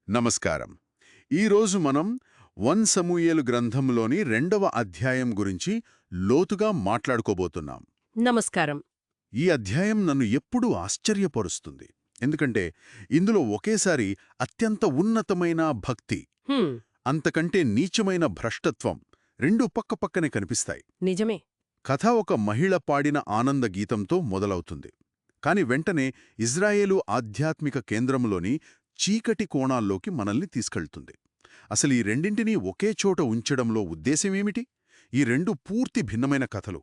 నమస్కారం. ఈరోజు మనం 1 సమూయేలు గ్రంథంలోని 2వ అధ్యాయం గురించి లోతుగా మాట్లాడుకోబోతున్నాం. నమస్కారం. ఈ అధ్యాయం నన్ను ఎప్పుడూ ఆశ్చర్యపరుస్తుంది. ఎందుకంటే ఇందులో ఒకేసారి అత్యంత ఉన్నతమైన భక్తి, హ్మ్, అంతకంటే నీచమైన భ్రష్టత్వం రెండూ పక్కపక్కనే కనిపిస్తాయి. నిజమే. కథ ఒక మహిళ పాడిన ఆనంద గీతంతో మొదలవుతుంది. కాని వెంటనే ఇజ్రాయేలు ఆధ్యాత్మిక కేంద్రంలోని చీకటి కోణాల్లోకి మనల్ని తీసుకెళ్తుంది. అసలు ఈ రెండింటినీ ఒకే చోట ఉంచడంలో ఉద్దేశమేమిటి? ఈ రెండు పూర్తి భిన్నమైన కథలు.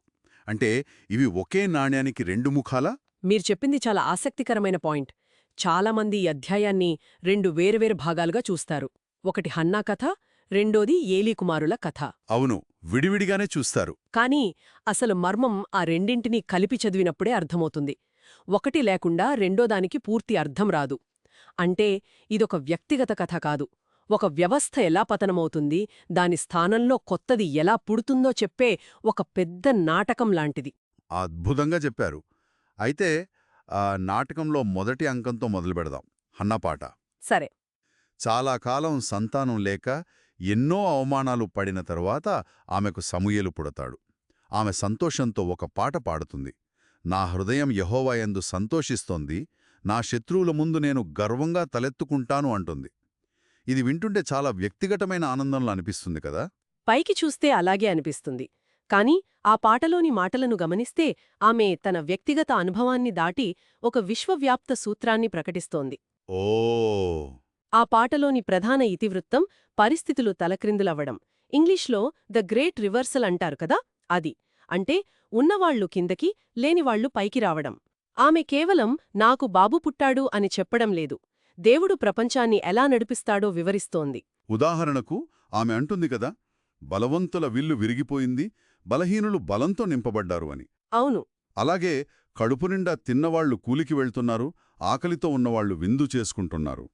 అంటే ఇవి ఒకే నాణ్యానికి రెండు ముఖాలా? మీరు చెప్పింది చాలా ఆసక్తికరమైన పాయింట్. చాలామంది ఈ అధ్యాయాన్ని రెండు వేరువేరు భాగాలుగా చూస్తారు. ఒకటి హన్నా కథ, రెండోది ఏలీ కుమారుల కథ. అవును, విడివిడిగానే చూస్తారు. కానీ అసలు మర్మం ఆ రెండింటినీ కలిపి చదివినప్పుడే అర్థమవుతుంది. ఒకటి లేకుండా రెండోదానికి పూర్తి అర్థం రాదు. అంటే ఇదొక వ్యక్తిగత కథ కాదు, ఒక వ్యవస్థ ఎలా పతనమవుతుంది, దాని స్థానంలో కొత్తది ఎలా పుడుతుందో చెప్పే ఒక పెద్ద నాటకం లాంటిది. అద్భుతంగా చెప్పారు. అయితే నాటకంలో మొదటి అంకంతో మొదలుపెడదాం. హన్నాపాట. సరే. చాలా కాలం సంతానం లేక ఎన్నో అవమానాలు పడిన తరువాత ఆమెకు సమూయేలు పుడతాడు. ఆమె సంతోషంతో ఒక పాట పాడుతుంది. నా హృదయం యెహోవాయందు సంతోషిస్తోంది, నా శత్రువుల ముందు నేను గర్వంగా తలెత్తుకుంటాను అంటుంది. ఇది వింటుంటే చాలా వ్యక్తిగతమైన ఆనందంలో అనిపిస్తుంది కదా. పైకి చూస్తే అలాగే అనిపిస్తుంది. కాని ఆ పాటలోని మాటలను గమనిస్తే ఆమె తన వ్యక్తిగత అనుభవాన్ని దాటి ఒక విశ్వవ్యాప్త సూత్రాన్ని ప్రకటిస్తోంది. ఓ ఆ పాటలోని ప్రధాన ఇతివృత్తం పరిస్థితులు తలక్రిందులవ్వడం. ఇంగ్లీష్లో ద గ్రేట్ రివర్సల్ అంటారు కదా, అది. అంటే ఉన్నవాళ్లు కిందకి, లేనివాళ్లు పైకి రావడం. ఆమె కేవలం నాకు బాబు పుట్టాడు అని చెప్పడం లేదు, దేవుడు ప్రపంచాన్ని ఎలా నడిపిస్తాడో వివరిస్తోంది. ఉదాహరణకు ఆమె అంటుంది కదా, బలవంతుల విల్లు విరిగిపోయింది, బలహీనులు బలంతో నింపబడ్డారు అని. అవును. అలాగే కడుపునిండా తిన్నవాళ్లు కూలికి వెళ్తున్నారు, ఆకలితో ఉన్నవాళ్లు విందు చేసుకుంటున్నారు.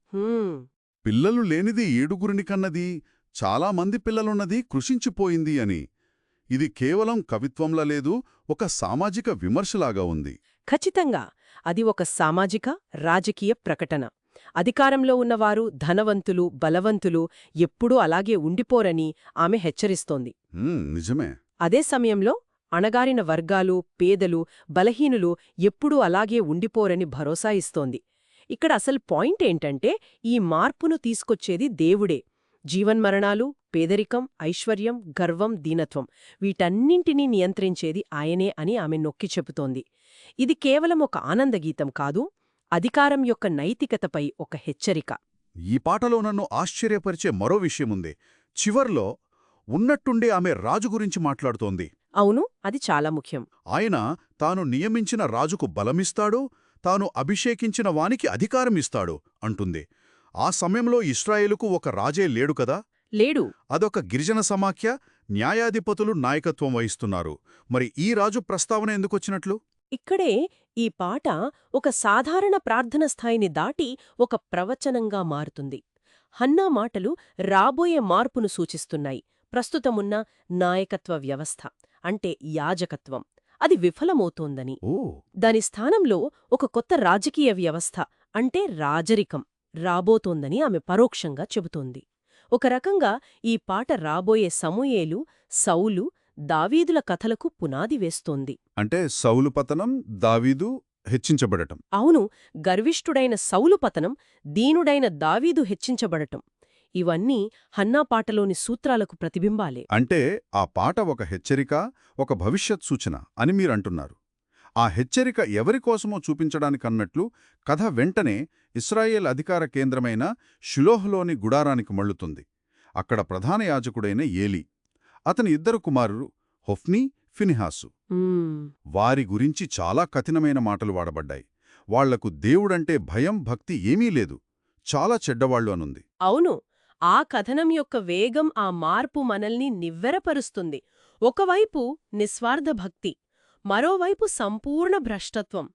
పిల్లలు లేనిది 7 కన్నది, చాలామంది పిల్లలున్నది కృషించిపోయింది అని. ఇది కేవలం కవిత్వంలా లేదు, ఒక సామాజిక విమర్శలాగా ఉంది. ఖచ్చితంగా అది ఒక సామాజిక, రాజకీయ ప్రకటన. అధికారంలో ఉన్నవారు, ధనవంతులు, బలవంతులు ఎప్పుడూ అలాగే ఉండిపోరని ఆమె హెచ్చరిస్తోంది. నిజమే. అదే సమయంలో అణగారిన వర్గాలు, పేదలు, బలహీనులు ఎప్పుడూ అలాగే ఉండిపోరని భరోసా ఇస్తోంది. ఇక్కడ అసలు పాయింట్ ఏంటంటే ఈ మార్పును తీసుకొచ్చేది దేవుడే. జీవన్మరణాలు, పేదరికం, ఐశ్వర్యం, గర్వం, దీనత్వం వీటన్నింటినీ నియంత్రించేది ఆయనే అని ఆమె నొక్కి చెబుతోంది. ఇది కేవలం ఒక ఆనందగీతం కాదు, అధికారం యొక్క నైతికతపై ఒక హెచ్చరిక. ఈ పాటలో నన్ను ఆశ్చర్యపరిచే మరో విషయముంది. చివర్లో ఉన్నట్టుండే ఆమె రాజు గురించి మాట్లాడుతోంది. అవును, అది చాలా ముఖ్యం. ఆయన తాను నియమించిన రాజుకు బలమిస్తాడు, తాను అభిషేకించిన వానికి అధికారమిస్తాడు అంటుంది. ఆ సమయంలో ఇశ్రాయేలుకు ఒక రాజే లేడు కదా. లేడు. అదొక గిరిజన సమాఖ్య, న్యాయాధిపతులు నాయకత్వం వహిస్తున్నారు. మరి ఈ రాజు ప్రస్తావన ఎందుకొచ్చినట్లు? ఇక్కడే ఈ పాట ఒక సాధారణ ప్రార్థన స్థాయిని దాటి ఒక ప్రవచనంగా మారుతుంది. హన్నా మాటలు రాబోయే మార్పును సూచిస్తున్నాయి. ప్రస్తుతమున్న నాయకత్వ వ్యవస్థ, అంటే యాజకత్వం, అది విఫలమవుతోందని, దాని స్థానంలో ఒక కొత్త రాజకీయ వ్యవస్థ, అంటే రాజరికం రాబోతోందని ఆమె పరోక్షంగా చెబుతోంది. ఒక రకంగా ఈ పాట రాబోయే సమూయేలు, సౌలు, దావీదుల కథలకు పునాది వేస్తోంది. అంటే సౌలు పతనం, దావీదు హెచ్చించబడటం. అవును, గర్విష్ఠుడైన సౌలు పతనం, దీనుడైన దావీదు హెచ్చించబడటం, ఇవన్నీ హన్నా పాటలోని సూత్రాలకు ప్రతిబింబాలే. అంటే ఆ పాట ఒక హెచ్చరిక, ఒక భవిష్యత్ సూచన అని మీరంటున్నారు. ఆ హెచ్చరిక ఎవరికోసమో చూపించడానికన్నట్లు కథ వెంటనే ఇశ్రాయేల్ అధికార కేంద్రమైన షిలోహ్లోని గుడారానికి మళ్లుతుంది. అక్కడ ప్రధాన యాజకుడైన ఏలీ, అతని 2 కుమారులు హొఫ్నీ, ఫినిహాసు. వారి గురించి చాలా కఠినమైన మాటలు వాడబడ్డాయి. వాళ్లకు దేవుడంటే భయం, భక్తి ఏమీ లేదు, చాలా చెడ్డవాళ్లు అనుంది. అవును, ఆ కథనం యొక్క వేగం, ఆ మార్పు మనల్ని నివ్వెరపరుస్తుంది. ఒకవైపు నిస్వార్థ భక్తి, మరోవైపు సంపూర్ణ భ్రష్టత్వం.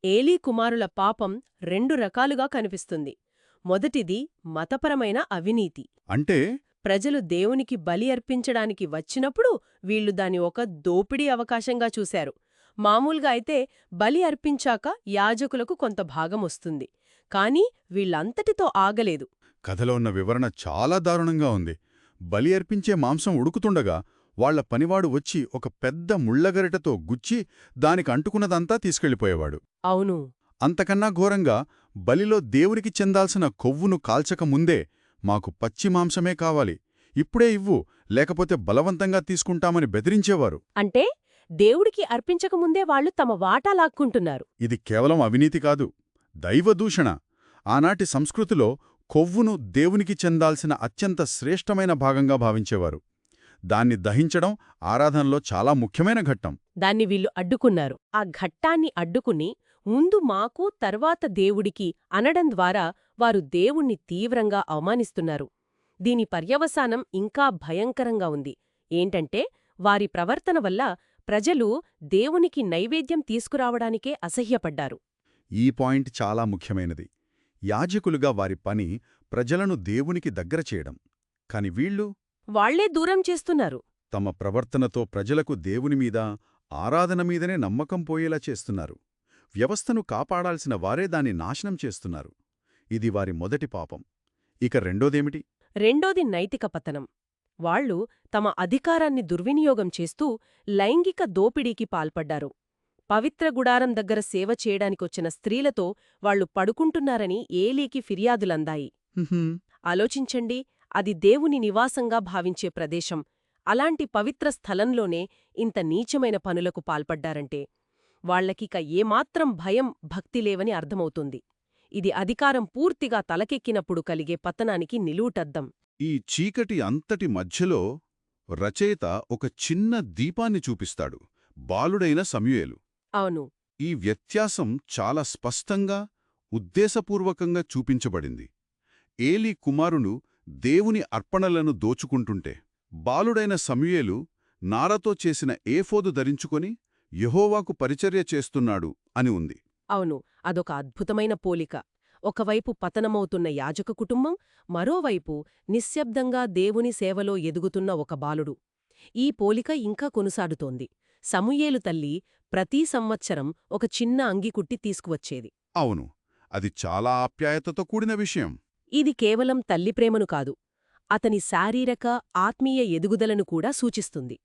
ఏలీ కుమారుల పాపం 2 రకాలుగా కనిపిస్తుంది. మొదటిది మతపరమైన అవినీతి. అంటే ప్రజలు దేవునికి బలి అర్పించడానికి వచ్చినప్పుడు వీళ్లు దాని ఒక దోపిడీ అవకాశంగా చూశారు. మామూలుగా అయితే బలి అర్పించాక యాజకులకు కొంత భాగం వస్తుంది. కానీ వీళ్లంతటితో ఆగలేదు. కథలో ఉన్న వివరణ చాలా దారుణంగా ఉంది. బలి అర్పించే మాంసం ఉడుకుతుండగా వాళ్ల పనివాడు వచ్చి ఒక పెద్ద ముళ్లగరిటతో గుచ్చి దానికి అంటుకున్నదంతా తీసుకెళ్ళిపోయేవాడు. అవును. అంతకన్నా ఘోరంగా బలిలో దేవునికి చెందాల్సిన కొవ్వును కాల్చకముందే మాకు పచ్చి మాంసమే కావాలి, ఇప్పుడే ఇవ్వు, లేకపోతే బలవంతంగా తీసుకుంటామని బెదిరించేవారు. అంటే దేవుడికి అర్పించకముందే వాళ్లు తమ వాటా లాక్కుంటున్నారు. ఇది కేవలం అవినీతి కాదు, దైవదూషణ. ఆనాటి సంస్కృతిలో కొవ్వును దేవునికి చెందాల్సిన అత్యంత శ్రేష్టమైన భాగంగా భావించేవారు. దాన్ని దహించడం ఆరాధనలో చాలా ముఖ్యమైన ఘట్టం. దాన్ని వీళ్ళు అడ్డుకున్నారు. ఆ ఘట్టాన్ని అడ్డుకుని ముందు మాకు తర్వాత దేవుడికి అనడం ద్వారా వారు దేవుణ్ణి తీవ్రంగా అవమానిస్తున్నారు. దీని పర్యవసానం ఇంకా భయంకరంగా ఉంది. ఏంటంటే వారి ప్రవర్తన వల్ల ప్రజలు దేవునికి నైవేద్యం తీసుకురావడానికే అసహ్యపడ్డారు. ఈ పాయింట్ చాలా ముఖ్యమైనది. యాజకులుగా వారి పని ప్రజలను దేవునికి దగ్గర చేయడం. కాని వీళ్ళు వాళ్లే దూరం చేస్తున్నారు. తమ ప్రవర్తనతో ప్రజలకు దేవునిమీద, ఆరాధన మీదనే నమ్మకం పోయేలా చేస్తున్నారు. వ్యవస్థను కాపాడాల్సిన వారే దాన్ని నాశనం చేస్తున్నారు. ఇది వారి మొదటి పాపం. ఇక రెండోదేమిటి? రెండోది నైతిక పతనం. వాళ్లు తమ అధికారాన్ని దుర్వినియోగం చేస్తూ లైంగిక దోపిడీకి పాల్పడ్డారు. పవిత్ర గుడారం దగ్గర సేవ చేయడానికొచ్చిన స్త్రీలతో వాళ్లు పడుకుంటున్నారని ఏలీకి ఫిర్యాదులందాయి. ఆలోచించండి, అది దేవుని నివాసంగా భావించే ప్రదేశం. అలాంటి పవిత్ర స్థలంలోనే ఇంత నీచమైన పనులకు పాల్పడ్డారంటే వాళ్లకిక ఏమాత్రం భయం, భక్తి లేవని అర్థమవుతుంది. ఇది అధికారం పూర్తిగా తలకెక్కినప్పుడు కలిగే పతనానికి నిలువుటద్దం. ఈ చీకటి అంతటి మధ్యలో రచయిత ఒక చిన్న దీపాన్ని చూపిస్తాడు, బాలుడైన సమూయేలు. అవును. ఈ వ్యత్యాసం చాలా స్పష్టంగా, ఉద్దేశపూర్వకంగా చూపించబడింది. ఏలీ కుమారులు దేవుని అర్పణలను దోచుకుంటుంటే, బాలుడైన సమూయేలు నారతో చేసిన ఏఫోదు ధరించుకొని యెహోవాకు పరిచర్య చేస్తున్నాడు అని ఉంది. అవును, అదొక అద్భుతమైన పోలిక. ఒకవైపు పతనమవుతున్న యాజక కుటుంబం, మరోవైపు నిశ్శబ్దంగా దేవుని సేవలో ఎదుగుతున్న ఒక బాలుడు. ఈ పోలిక ఇంకా కొనసాగుతోంది. సమూయేలు తల్లి ప్రతీ సంవత్సరం ఒక చిన్న అంగి కుట్టి తీసుకువచ్చేది. అవును, అది చాలా ఆప్యాయతతో కూడిన విషయం. ఇది కేవలం తల్లి ప్రేమను కాదు, అతని శారీరక, ఆత్మీయ ఎదుగుదలను కూడా సూచిస్తుంది.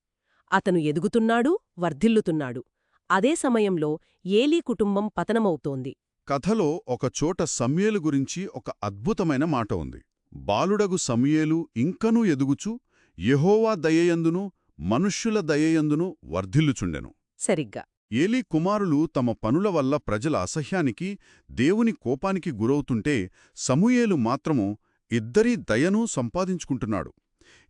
అతను ఎదుగుతున్నాడు, వర్ధిల్లుతున్నాడు. అదే సమయంలో ఏలీ కుటుంబం పతనమవుతోంది. కథలో ఒకచోట సమూయేలు గురించి ఒక అద్భుతమైన మాట ఉంది. బాలుడగు సమూయేలు ఇంకనూ ఎదుగుచు యెహోవా దయయందును మనుష్యుల దయయందును వర్ధిల్లుచుండెను. సరిగ్గా. ఏలీ కుమారులు తమ పనుల వల్ల ప్రజల అసహ్యానికి, దేవుని కోపానికి గురవుతుంటే సమూయేలు మాత్రము ఇద్దరి దయనూ సంపాదించుకుంటున్నాడు.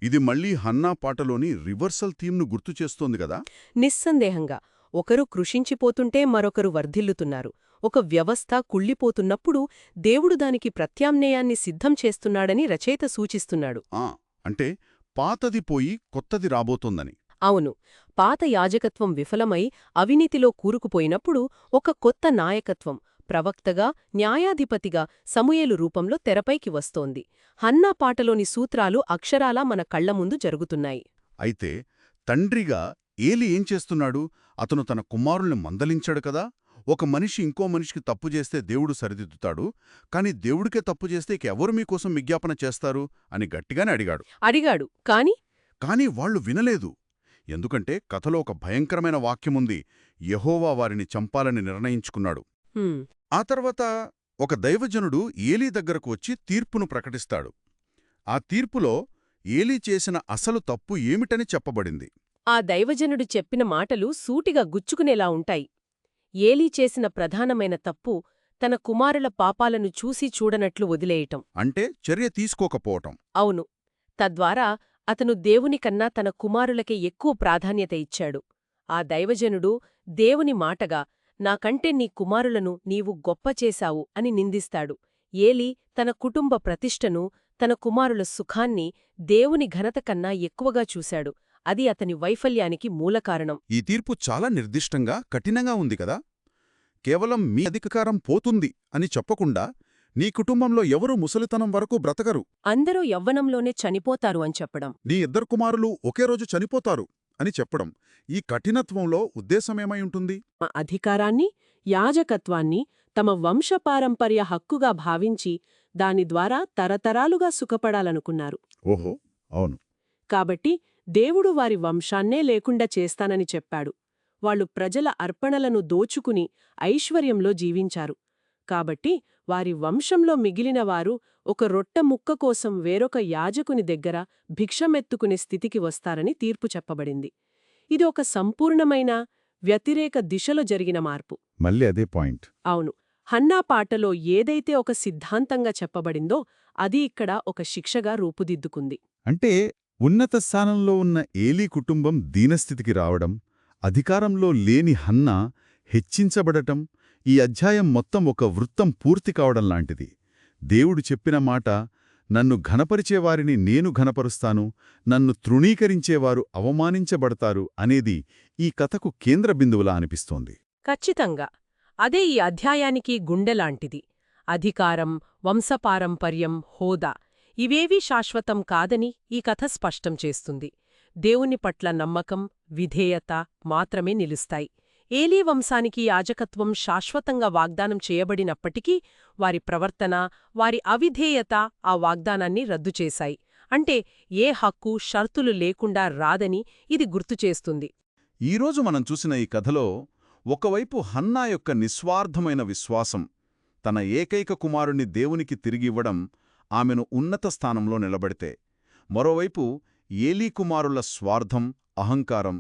ఇది మళ్లీ హన్నా పాటలోని రివర్సల్ థీమ్ను గుర్తుచేస్తోంది గదా? నిస్సందేహంగా. ఒకరు కృషించిపోతుంటే మరొకరు వర్ధిల్లుతున్నారు. ఒక వ్యవస్థ కుళ్ళిపోతున్నప్పుడు దేవుడు దానికి ప్రత్యామ్నాయాన్ని సిద్ధం చేస్తున్నాడని రచయిత సూచిస్తున్నాడు. అంటే పాతది పోయి కొత్తది రాబోతోందని. అవును. పాత యాజకత్వం విఫలమై అవినీతిలో కూరుకుపోయినప్పుడు ఒక కొత్త నాయకత్వం, ప్రవక్తగా, న్యాయాధిపతిగా సమూయేలు రూపంలో తెరపైకి వస్తోంది. హన్నా పాటలోని సూత్రాలు అక్షరాలా మన కళ్ల ముందు జరుగుతున్నాయి. అయితే తండ్రిగా ఏలీ ఏం చేస్తున్నాడు? అతను తన కుమారుల్ని మందలించాడు కదా. ఒక మనిషి ఇంకో మనిషికి తప్పు చేస్తే దేవుడు సరిదిద్దుతాడు, కాని దేవుడికే తప్పు చేస్తే ఎవరు మీకోసం విజ్ఞాపన చేస్తారు అని గట్టిగానే అడిగాడు. కాని వాళ్లు వినలేదు. ఎందుకంటే కథలో ఒక భయంకరమైన వాక్యముంది, యెహోవా వారిని చంపాలని నిర్ణయించుకున్నాడు. ఆ తర్వాత ఒక దైవజనుడు ఏలీ దగ్గరకు వచ్చి తీర్పును ప్రకటిస్తాడు. ఆ తీర్పులో ఏలీ చేసిన అసలు తప్పు ఏమిటని చెప్పబడింది. ఆ దైవజనుడు చెప్పిన మాటలు సూటిగా గుచ్చుకునేలా ఉంటాయి. ఏలీ చేసిన ప్రధానమైన తప్పు తన కుమారుల పాపాలను చూసి చూడనట్లు వదిలేయటం. అంటే చర్య తీసుకోకపోవటం. అవును. తద్వారా అతను దేవునికన్నా తన కుమారులకే ఎక్కువ ప్రాధాన్యత ఇచ్చాడు. ఆ దైవజనుడు దేవుని మాటగా, నాకంటే నీ కుమారులను నీవు గొప్ప చేశావు అని నిందిస్తాడు. ఏలీ తన కుటుంబ ప్రతిష్టను, తన కుమారుల సుఖాన్ని దేవుని ఘనత కన్నా ఎక్కువగా చూశాడు. అది అతని వైఫల్యానికి మూలకారణం. ఈ తీర్పు చాలా నిర్దిష్టంగా, కఠినంగా ఉంది కదా. కేవలం మీ అధికారం పోతుంది అని చెప్పకుండా, నీ కుటుంబంలో ఎవరూ ముసలితనం వరకు బ్రతకరు, అందరూ యవ్వనంలోనే చనిపోతారు అని చెప్పడం, నీ ఇద్దరు కుమారులు ఒకే రోజు చనిపోతారు అని చెప్పడం, ఈ కఠినత్వంలో ఉద్దేశమేమై ఉంటుంది? అధికారాన్ని, యాజకత్వాన్ని తమ వంశపారంపర్య హక్కుగా భావించి దాని ద్వారా తరతరాలుగా సుఖపడాలనుకున్నారు. ఓహో, అవును. కాబట్టి దేవుడు వారి వంశాన్నే లేకుండా చేస్తానని చెప్పాడు. వాళ్ళు ప్రజల అర్పణలను దోచుకుని ఐశ్వర్యంలో జీవించారు. కాబట్టి వారి వంశంలో మిగిలినవారు ఒక రొట్టె ముక్క కోసం వేరొక యాజకుని దగ్గర భిక్షమెత్తుకునే స్థితికి వస్తారని తీర్పు చెప్పబడింది. ఇది ఒక సంపూర్ణమైన వ్యతిరేక దిశలో జరిగిన మార్పు. మళ్ళీ అదే పాయింట్. అవును, హన్నా పాటలో ఏదైతే ఒక సిద్ధాంతంగా చెప్పబడిందో అది ఇక్కడ ఒక శిక్షగా రూపుదిద్దుకుంది. అంటే ఉన్నత స్థానంలో ఉన్న ఏలీ కుటుంబం దీనస్థితికి రావడం, అధికారంలో లేని హన్నా హెచ్చించబడటం, ఈ అధ్యాయం మొత్తం ఒక వృత్తం పూర్తి కావడం లాంటిది. దేవుడు చెప్పిన మాట, నన్ను ఘనపరిచేవారిని నేను ఘనపరుస్తాను, నన్ను తృణీకరించేవారు అవమానించబడతారు అనేది ఈ కథకు కేంద్ర బిందువులా అనిపిస్తోంది. ఖచ్చితంగా అదే ఈ అధ్యాయానికి గుండెలాంటిది. అధికారం, వంశపారంపర్యం, హోదా ఇవేవీ శాశ్వతం కాదని ఈ కథ స్పష్టం చేస్తుంది. దేవుని పట్ల నమ్మకం, విధేయత మాత్రమే నిలుస్తాయి. ఏలీ వంశానికి యాజకత్వం శాశ్వతంగా వాగ్దానం చేయబడినప్పటికీ వారి ప్రవర్తన, వారి అవిధేయత ఆ వాగ్దానాన్ని రద్దు చేశాయి. అంటే ఏ హక్కు, షరతులు లేకుండా రాదని ఇది గుర్తుచేస్తుంది. ఈరోజు మనం చూసిన ఈ కథలో ఒకవైపు హన్నా యొక్క నిస్వార్థమైన విశ్వాసం, తన ఏకైక కుమారుణ్ణి దేవునికి తిరిగివ్వడం ఆమెను ఉన్నత స్థానంలో నిలబడితే, మరోవైపు ఏలీ కుమారుల స్వార్థం, అహంకారం,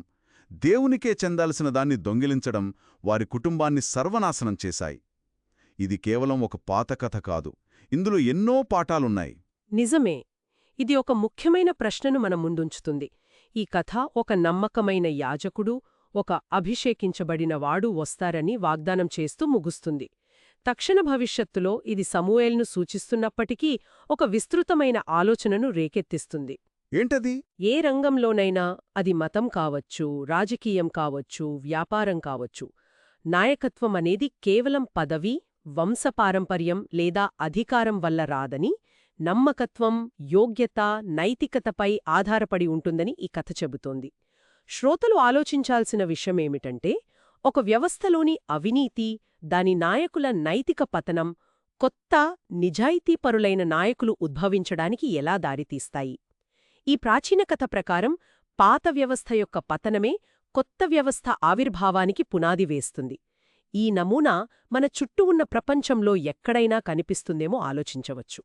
దేవునికే చెందాల్సిన దాన్ని దొంగిలించడం వారి కుటుంబాన్ని సర్వనాశనం చేశాయి. ఇది కేవలం ఒక పాత కథ కాదు, ఇందులో ఎన్నో పాఠాలున్నాయి. నిజమే. ఇది ఒక ముఖ్యమైన ప్రశ్నను మన ముందుంచుతుంది. ఈ కథ ఒక నమ్మకమైన యాజకుడు, ఒక అభిషేకించబడినవాడు వస్తారని వాగ్దానం చేస్తూ ముగుస్తుంది. తక్షణ భవిష్యత్తులో ఇది సమూయేలును సూచిస్తున్నప్పటికీ ఒక విస్తృతమైన ఆలోచనను రేకెత్తిస్తుంది. ఏంటది? ఏ రంగంలోనైనా, అది మతం కావచ్చు, రాజకీయం కావచ్చు, వ్యాపారం కావచ్చు, నాయకత్వం అనేది కేవలం పదవి, వంశపారంపర్యం లేదా అధికారం వల్ల రాదని, నమ్మకత్వం, యోగ్యత, నైతికతపై ఆధారపడి ఉంటుందని ఈ కథ చెబుతోంది. శ్రోతలు ఆలోచించాల్సిన విషయమేమిటంటే, ఒక వ్యవస్థలోని అవినీతి, దాని నాయకుల నైతిక పతనం, కొత్త, నిజాయితీపరులైన నాయకులు ఉద్భవించడానికి ఎలా దారితీస్తాయి? ఈ ప్రాచీన కథ ప్రకారం పాత వ్యవస్థ యొక్క పతనమే కొత్త వ్యవస్థ ఆవిర్భావానికి పునాది వేస్తుంది. ఈ నమూనా మన చుట్టూ ఉన్న ప్రపంచంలో ఎక్కడైనా కనిపిస్తుందేమో ఆలోచించవచ్చు.